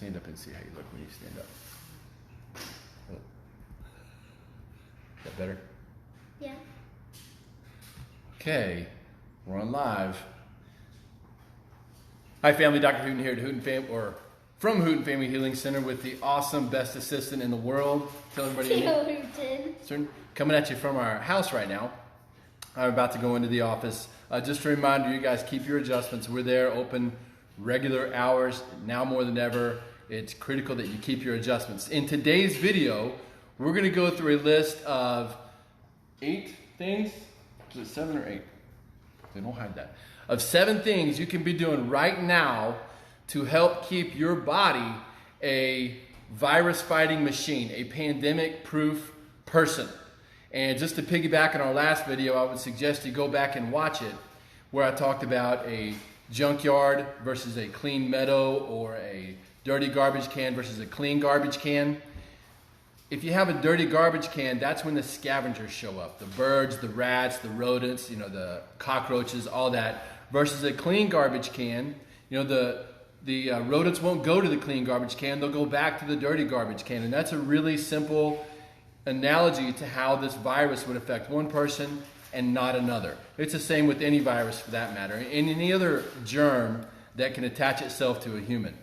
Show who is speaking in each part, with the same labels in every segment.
Speaker 1: Stand up and see how you look when you stand up. Oh. Is that better?
Speaker 2: Yeah.
Speaker 1: Okay, we're on live. Hi family, Dr. Hooten here at from Hooten Family Healing Center with the awesome best assistant in the world. Tell everybody.
Speaker 2: Hooten.
Speaker 1: Coming at you from our house right now. I'm about to go into the office. Just a reminder, you guys keep your adjustments. We're there, open regular hours. Now more than ever, it's critical that you keep your adjustments. In today's video, we're going to go through a list of 8 things. Is it 7 or 8? They don't hide that. Of 7 things you can be doing right now to help keep your body a virus-fighting machine, a pandemic-proof person. And just to piggyback on our last video, I would suggest you go back and watch it, where I talked about a junkyard versus a clean meadow, or a dirty garbage can versus a clean garbage can. If you have a dirty garbage can, that's when the scavengers show up. The birds, the rats, the rodents, the cockroaches, all that. Versus a clean garbage can, the rodents won't go to the clean garbage can. They'll go back to the dirty garbage can. And that's a really simple analogy to how this virus would affect one person and not another. It's the same with any virus for that matter, and any other germ that can attach itself to a human.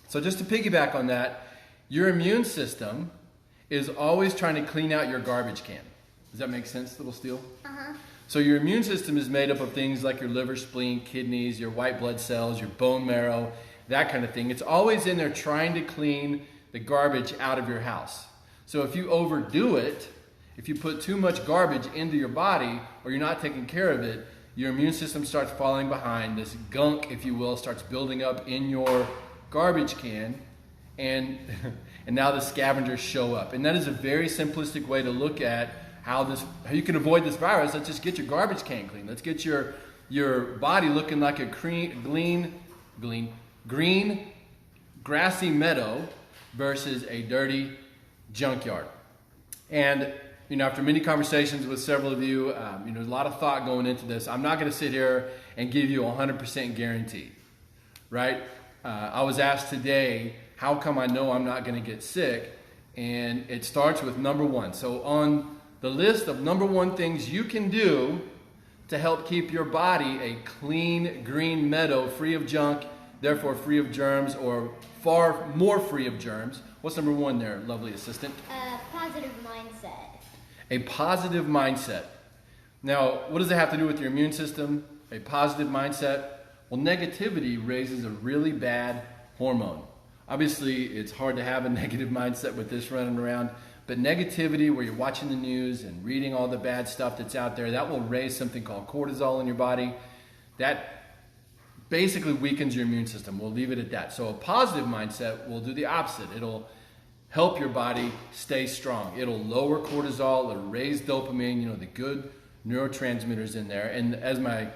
Speaker 1: So just to piggyback on that, your immune system is always trying to clean out your garbage can. Does that make sense, little Steel?
Speaker 2: Uh-huh.
Speaker 1: So your immune system is made up of things like your liver, spleen, kidneys, your white blood cells, your bone marrow, that kind of thing. It's always in there trying to clean the garbage out of your house. So if you overdo it, if you put too much garbage into your body, or you're not taking care of it, your immune system starts falling behind. This gunk, if you will, starts building up in your garbage can, and now the scavengers show up. And that is a very simplistic way to look at how you can avoid this virus. Let's just get your garbage can clean. Let's get your body looking like a green, grassy meadow versus a dirty junkyard. And after many conversations with several of you, there's a lot of thought going into this. I'm not going to sit here and give you a 100% guarantee, right? I was asked today, how come I know I'm not going to get sick? And it starts with number 1. So on the list of number 1 things you can do to help keep your body a clean green meadow, free of junk, therefore free of germs, or far more free of germs. What's number 1 there, lovely assistant?
Speaker 2: Positive mindset.
Speaker 1: A positive mindset. Now, what does it have to do with your immune system? A positive mindset? Well, negativity raises a really bad hormone. Obviously, it's hard to have a negative mindset with this running around, but negativity, where you're watching the news and reading all the bad stuff that's out there, that will raise something called cortisol in your body. That basically weakens your immune system. We'll leave it at that. So a positive mindset will do the opposite. It'll help your body stay strong. It'll lower cortisol, it'll raise dopamine, the good neurotransmitters in there. And as my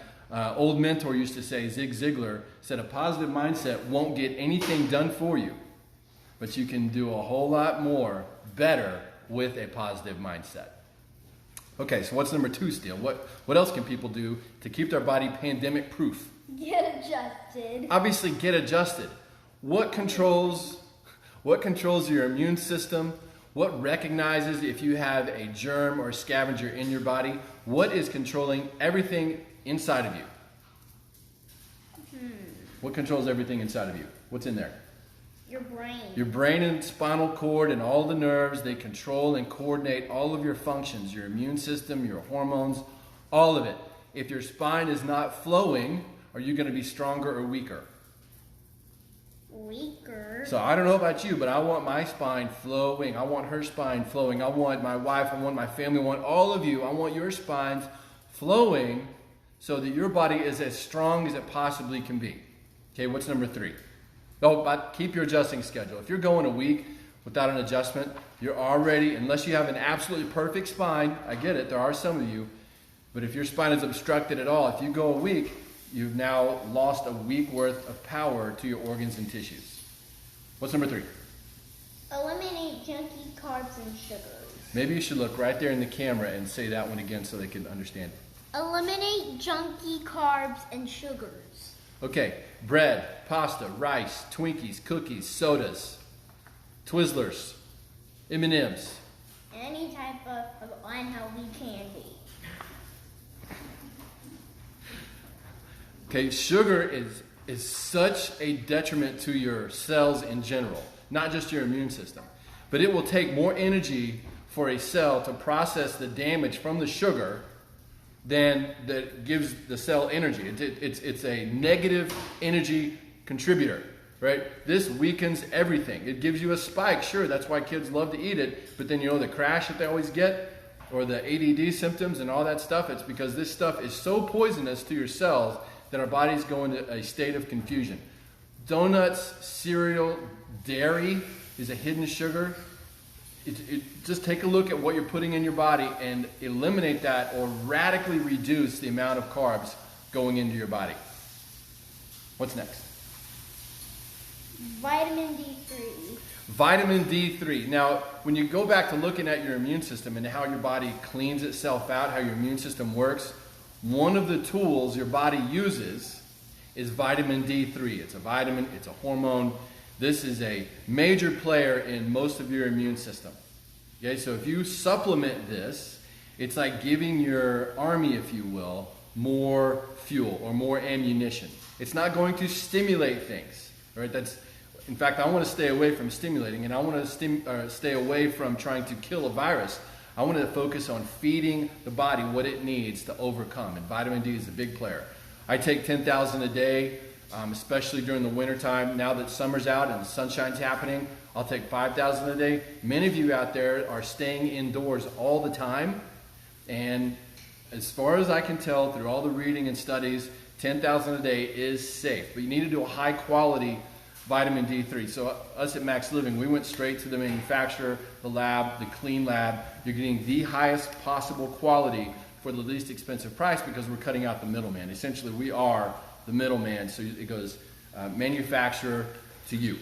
Speaker 1: old mentor used to say, Zig Ziglar, said a positive mindset won't get anything done for you, but you can do a whole lot more better with a positive mindset. Okay, so what's number 2, Steel? What else can people do to keep their body pandemic proof?
Speaker 2: Get adjusted.
Speaker 1: Obviously, get adjusted. What controls your immune system? What recognizes if you have a germ or a scavenger in your body? What is controlling everything inside of you? What controls everything inside of you? What's in there?
Speaker 2: Your brain.
Speaker 1: Your brain and spinal cord and all the nerves, they control and coordinate all of your functions, your immune system, your hormones, all of it. If your spine is not flowing, are you going to be stronger or weaker?
Speaker 2: Weaker.
Speaker 1: So I don't know about you, but I want my spine flowing. I want her spine flowing. I want my wife, I want my family, I want all of you. I want your spines flowing so that your body is as strong as it possibly can be. Okay, what's number 3? Oh, but keep your adjusting schedule. If you're going a week without an adjustment, you're already, unless you have an absolutely perfect spine, I get it, there are some of you, but if your spine is obstructed at all, if you go a week, you've now lost a week worth of power to your organs and tissues. What's number 3?
Speaker 2: Eliminate junky carbs and sugars.
Speaker 1: Maybe you should look right there in the camera and say that one again so they can understand.
Speaker 2: Eliminate junky carbs and sugars.
Speaker 1: Okay, bread, pasta, rice, Twinkies, cookies, sodas, Twizzlers, M&Ms.
Speaker 2: Any type of unhealthy candy.
Speaker 1: Okay, sugar is such a detriment to your cells in general, not just your immune system. But it will take more energy for a cell to process the damage from the sugar than that gives the cell energy. It's a negative energy contributor, right? This weakens everything. It gives you a spike, sure, that's why kids love to eat it, but then you know the crash that they always get, or the ADD symptoms and all that stuff, it's because this stuff is so poisonous to your cells that our bodies go into a state of confusion. Donuts, cereal, dairy is a hidden sugar. Just take a look at what you're putting in your body and eliminate that or radically reduce the amount of carbs going into your body. What's next?
Speaker 2: Vitamin D3.
Speaker 1: Vitamin D3. Now, when you go back to looking at your immune system and how your body cleans itself out, how your immune system works, one of the tools your body uses is vitamin D3. It's a vitamin, it's a hormone. This is a major player in most of your immune system. Okay, so if you supplement this, it's like giving your army, if you will, more fuel or more ammunition. It's not going to stimulate things, right? In fact, I want to stay away from stimulating, and I want to stay away from trying to kill a virus. I want to focus on feeding the body what it needs to overcome, and vitamin D is a big player. I take 10,000 a day. Especially during the wintertime. Now that summer's out and the sunshine's happening, I'll take 5,000 a day. Many of you out there are staying indoors all the time, and as far as I can tell through all the reading and studies, 10,000 a day is safe. But you need to do a high quality vitamin D3. So us at Max Living, we went straight to the manufacturer, the lab, the clean lab. You're getting the highest possible quality for the least expensive price because we're cutting out the middleman. Essentially, we are the middleman, so it goes manufacturer to you.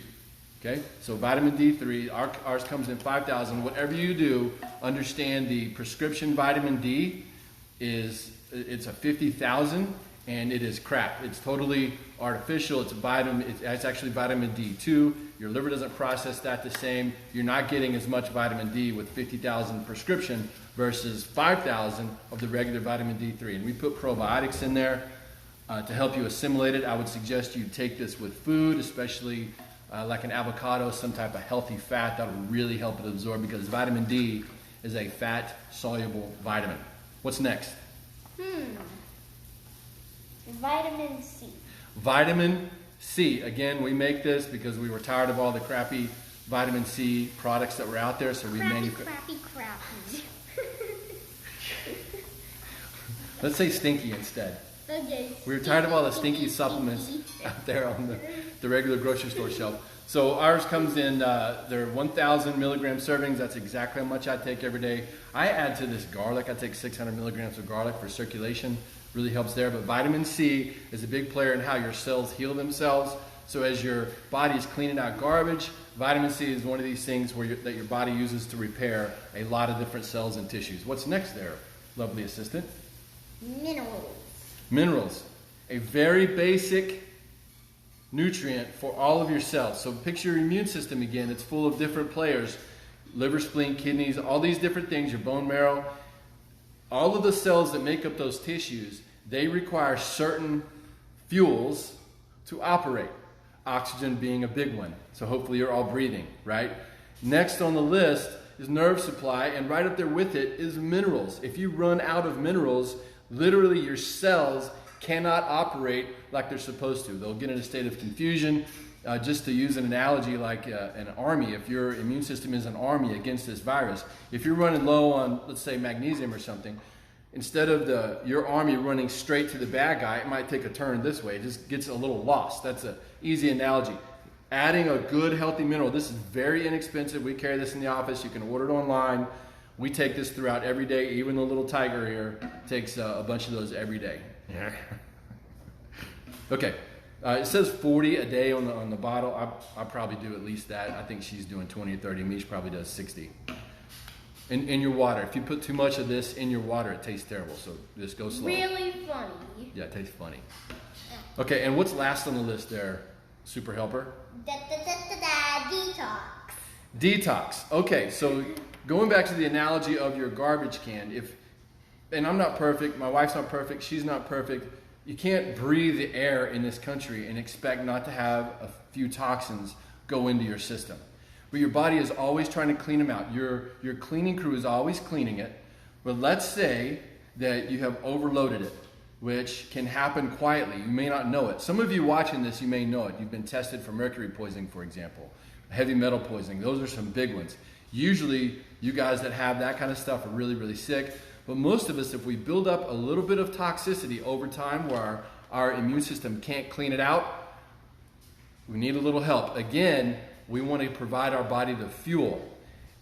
Speaker 1: Okay, so vitamin D3, ours comes in 5,000. Whatever you do, understand the prescription vitamin D it's a 50,000, and it is crap. It's totally artificial. It's actually vitamin D2. Your liver doesn't process that the same. You're not getting as much vitamin D with 50,000 prescription versus 5,000 of the regular vitamin D3. And we put probiotics in there to help you assimilate it. I would suggest you take this with food, especially like an avocado, some type of healthy fat. That will really help it absorb because vitamin D is a fat-soluble vitamin. What's next?
Speaker 2: Vitamin C.
Speaker 1: Vitamin C. Again, we make this because we were tired of all the crappy vitamin C products that were out there, so we manufacture.
Speaker 2: Crappy.
Speaker 1: Let's say stinky instead.
Speaker 2: Okay.
Speaker 1: We were tired of all the stinky supplements out there on the regular grocery store shelf. So ours comes in, they're 1,000 milligram servings. That's exactly how much I take every day. I add to this garlic. I take 600 milligrams of garlic for circulation. Really helps there. But vitamin C is a big player in how your cells heal themselves. So as your body is cleaning out garbage, vitamin C is one of these things that your body uses to repair a lot of different cells and tissues. What's next there, lovely assistant?
Speaker 2: Minerals.
Speaker 1: Minerals, a very basic nutrient for all of your cells. So picture your immune system again. It's full of different players, liver, spleen, kidneys, all these different things, your bone marrow. All of the cells that make up those tissues, they require certain fuels to operate. Oxygen being a big one. So hopefully you're all breathing, right? Next on the list is nerve supply, and right up there with it is minerals. If you run out of minerals, literally your cells cannot operate like they're supposed to. They'll get in a state of confusion. Just to use an analogy like an army, if your immune system is an army against this virus, if you're running low on, let's say, magnesium or something, instead of your army running straight to the bad guy, it might take a turn this way. It just gets a little lost. That's an easy analogy. Adding a good, healthy mineral. This is very inexpensive. We carry this in the office. You can order it online. We take this throughout every day. Even the little tiger here takes a bunch of those every day. Okay. It says 40 a day on the bottle. I probably do at least that. I think she's doing 20 or 30. Mish probably does 60. In your water. If you put too much of this in your water, it tastes terrible. So just go slow.
Speaker 2: Really funny.
Speaker 1: Yeah, it tastes funny. Okay, and what's last on the list there, Super Helper?
Speaker 2: Detox.
Speaker 1: Detox. Okay, so going back to the analogy of your garbage can, and I'm not perfect, my wife's not perfect, she's not perfect. You can't breathe the air in this country and expect not to have a few toxins go into your system. But your body is always trying to clean them out. Your cleaning crew is always cleaning it. But let's say that you have overloaded it, which can happen quietly. You may not know it. Some of you watching this, you may know it. You've been tested for mercury poisoning, for example, heavy metal poisoning. Those are some big ones. Usually, you guys that have that kind of stuff are really, really sick. But most of us, if we build up a little bit of toxicity over time where our immune system can't clean it out, we need a little help. Again, we want to provide our body the fuel.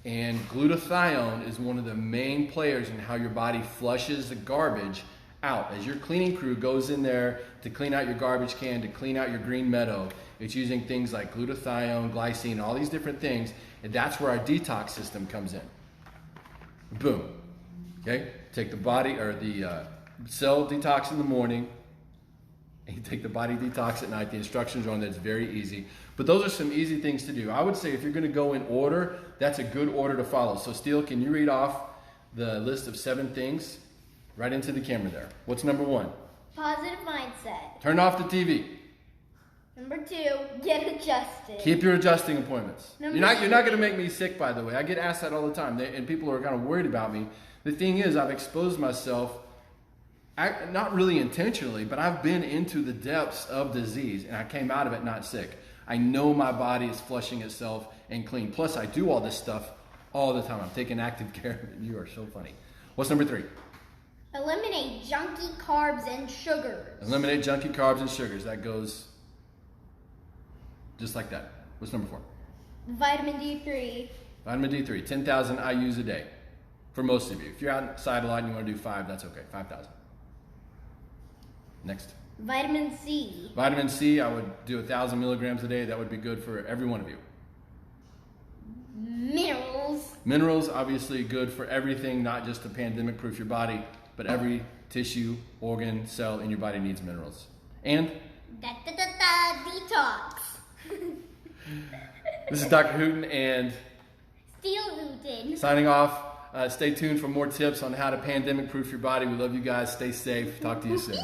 Speaker 1: And glutathione is one of the main players in how your body flushes the garbage out. As your cleaning crew goes in there to clean out your garbage can, to clean out your green meadow, it's using things like glutathione, glycine, all these different things. And that's where our detox system comes in. Boom. Okay, take the body or the cell detox in the morning, and you take the body detox at night. The instructions are on there. It's very easy. But those are some easy things to do. I would say if you're going to go in order, that's a good order to follow. So Steele, can you read off the list of 7 things right into the camera there? What's number 1?
Speaker 2: Positive mindset.
Speaker 1: Turn off the TV.
Speaker 2: Number 2, get adjusted.
Speaker 1: Keep your adjusting appointments.
Speaker 2: Number
Speaker 1: You're not going to make me sick, by the way. I get asked that all the time, and people are kind of worried about me. The thing is, I've exposed myself, not really intentionally, but I've been into the depths of disease, and I came out of it not sick. I know my body is flushing itself and clean. Plus, I do all this stuff all the time. I'm taking active care of it. You are so funny. What's number 3?
Speaker 2: Eliminate junky carbs and sugars.
Speaker 1: Eliminate junky carbs and sugars. That goes just like that. What's number 4?
Speaker 2: Vitamin D3.
Speaker 1: Vitamin D3, 10,000 IUs a day. For most of you. If you're outside a lot and you want to do 5, that's okay. 5,000. Next.
Speaker 2: Vitamin C.
Speaker 1: Vitamin C, I would do 1,000 milligrams a day. That would be good for every one of you.
Speaker 2: Minerals.
Speaker 1: Minerals, obviously good for everything, not just to pandemic-proof your body, but every tissue, organ, cell in your body needs minerals. And?
Speaker 2: Detox.
Speaker 1: This is Dr. Hooten and
Speaker 2: Steele Hooten.
Speaker 1: Signing off. Stay tuned for more tips on how to pandemic-proof your body. We love you guys. Stay safe. Talk to you soon.